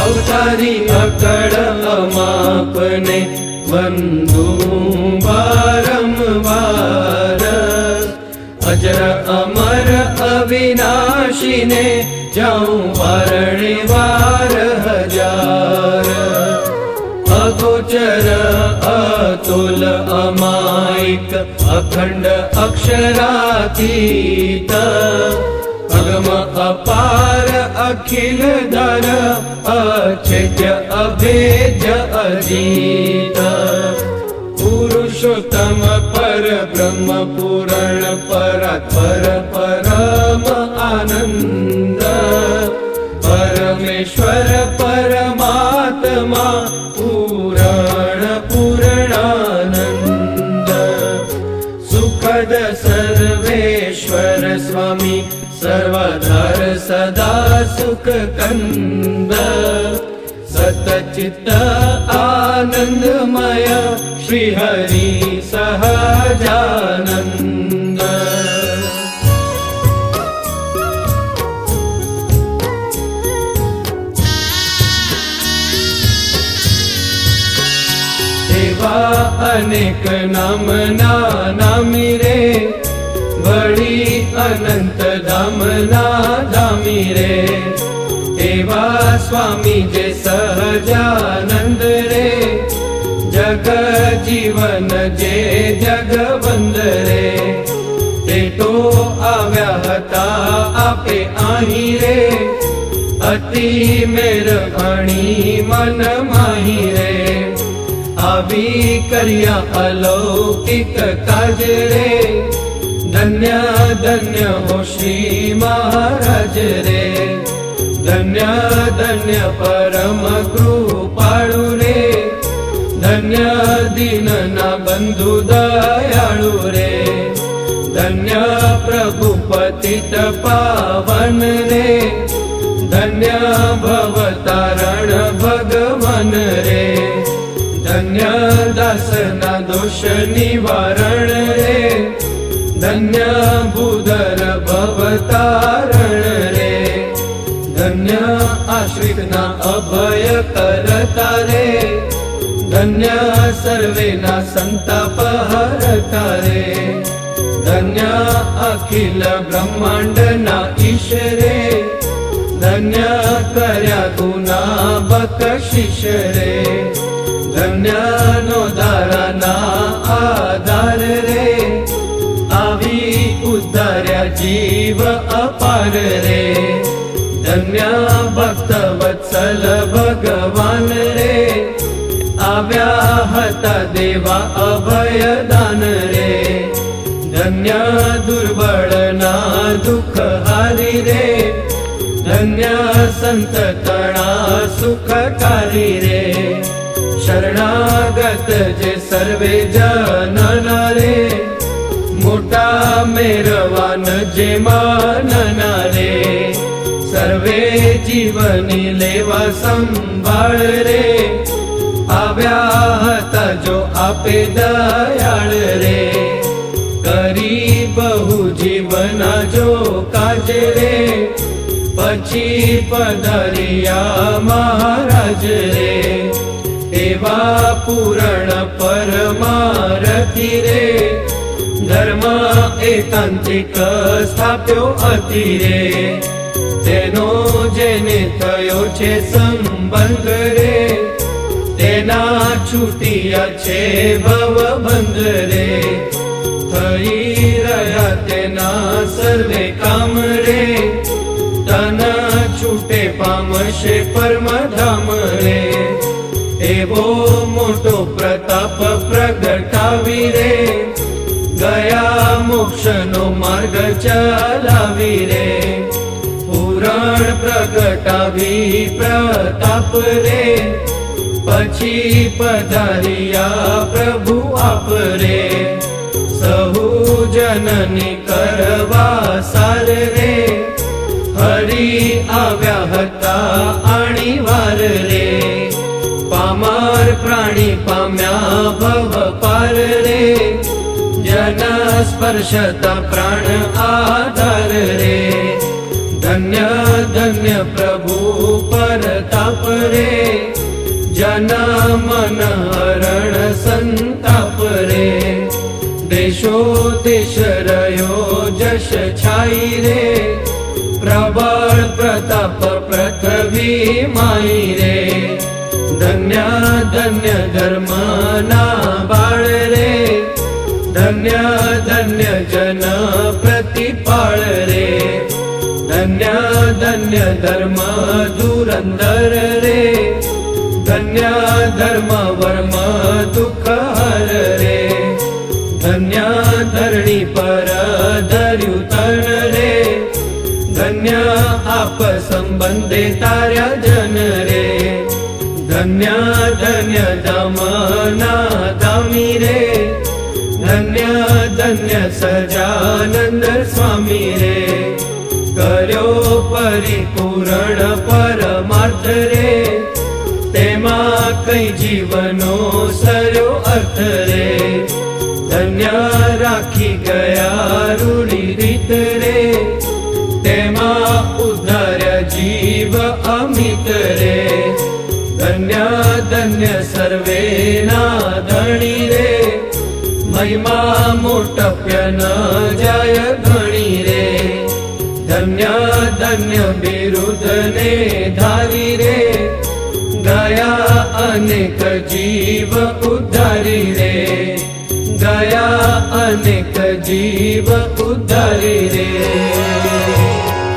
અવતારી અકળ અમાપને વંદુ વારંવાર અજર અમર અવિનાશીને જાઉં વારણે વાર હજાર અગોચર અતુલ અમાયિક અખંડ અક્ષરાતીત અગમ અપાર અખિલ ધર અછેદ્ય અભેદ્ય અજીત પુરુષોત્તમ પર બ્રહ્મ પૂરણ પરાત્પર પરમ આનંદ પરમેશ્વર પરમાત્મા પૂરણ પૂર્ણાનંદ સુખદ સર્વેશ્વર સ્વામી સર્વાધાર સદા સુખ કંદ સતચિત્ત આનંદમય શ્રી હરિ સહજાનંદ એવા અનેક નામના નામી રે વળી અનંત ધામના ધામી રે એવા સ્વામી જે સહજાનંદ રે જગ જીવન જે જગવંદ રે તે તો આવ્યા હતા આપે અહીં રે અતિ મેરભાણી મન માહી રે આવી કર્યા અલૌકિક કાજ રે ધન્ય ધન્ય હો શ્રી મહારાજ રે ધન્ય ધન્ય પરમ કૃપાળુ રે ધન્ય દીનના બંધુ દયાળુ રે ધન્ય પ્રભુ પતિત પાવન રે ધન્ય ભવતારણ ભગવાન રે ધન્ય દાસના દોષ નિવારણ રે ધન્ય ભૂધર ભવતારણ રે ધન્ય આશ્રિતના અભય કરતા રે ધન્ય સર્વેના સંતાપ હરતા રે ધન્ય અખિલ બ્રહ્માંડના ઈશ રે ધન્ય કર્યા ગુના બકશિશ રે ધન્ય નો દારાના આધાર રે આવી ઉદ્ધાર્યા જીવ અપાર રે ધન્ય ભક્ત વત્સલ ભગવાન રે આવ્યા હતા દેવા અભયદાન રે ધન્ય દુર્બળના દુઃખ હારી રે ધન્ય સંત તણા સુખકારી રે શરણાગત જે સર્વે જનના રે મોટા મેરવાન જે માનના રે સર્વે જીવની લેવા સંભાળ રે આવ્યા હતા જો આપે દયાળ રે કરી બહુ જીવના જો કાજ રે પછી પધાર્યા મહારાજ રે એવા પૂરણ પરમારથી રે ધર્મ એકાંતિક સ્થાપ્યો અતિ રે તેનો જેને થયો છે સંબંધ રે તેના છૂટિયા છે ભવબંધ રે થઈ રહ્યા તેના સર્વે કામ રે તન છૂટે પામશે પરમધામ રે એવો મોટો પ્રતાપ પ્રગટાવી રે ગયા મોક્ષનો માર્ગ ચલાવી રે પુરાણ પ્રગટાવી પ્રતાપ રે પછી પધાર્યા પ્રભુ આપ રે સહુ જનની કરવા સાર રે હરી આવ્યા હતા આણીવાર રે પામર પ્રાણી પામ્યા ભવ પાર રે જન સ્પર્શતા પ્રાણ આધાર રે ધન્ય ધન્ય પ્રભુ પરતા પ્રતાપ રે, જન મન હરણ સંતાપ રે, દેશો દેશ રહ્યો જશ છાઈ રે, પ્રબળ પ્રતાપ પૃથ્વી માઈ રે, ધન્ય ધન્ય ધર્મ ના બાળ રે, ધન્ય ધન્ય જન પ્રતિપાળ રે, ધન્ય ધન્ય ધર્મ ધુરંધર રે, ધન્ય ધર્મ વર્મ દુઃખ હર રે, ધન્ય ધરણી પર ધર્યું તન રે, ધન્ય આપ સંબંધે તાર્યા જન રે, ધન્ય ધન્ય ધામ ના ધામી રે, ધન્ય ધન્ય સજાનંદ સ્વામી રે, કર્યો પરિપૂર્ણ પરમાર્થ રે, તેમાં કઈ જીવનો સર્યો અર્થ રે, ધન્ય રાખી ગયા રૂઢી રીત રે, તેમાં ઉદ્ધાર્યા જીવ અમિત રે, ધન્ય ધન્ય સર્વે ના ધણી રે, મહિમા મોટપ્ય ન જાય ઘણી રે, ધન્ય ધન્ય બિરુદ ને ધારી રે, ગયા અનેક જીવ ઉદ્ધારી રે, ગયા અનેક જીવ ઉદ્ધારી રે.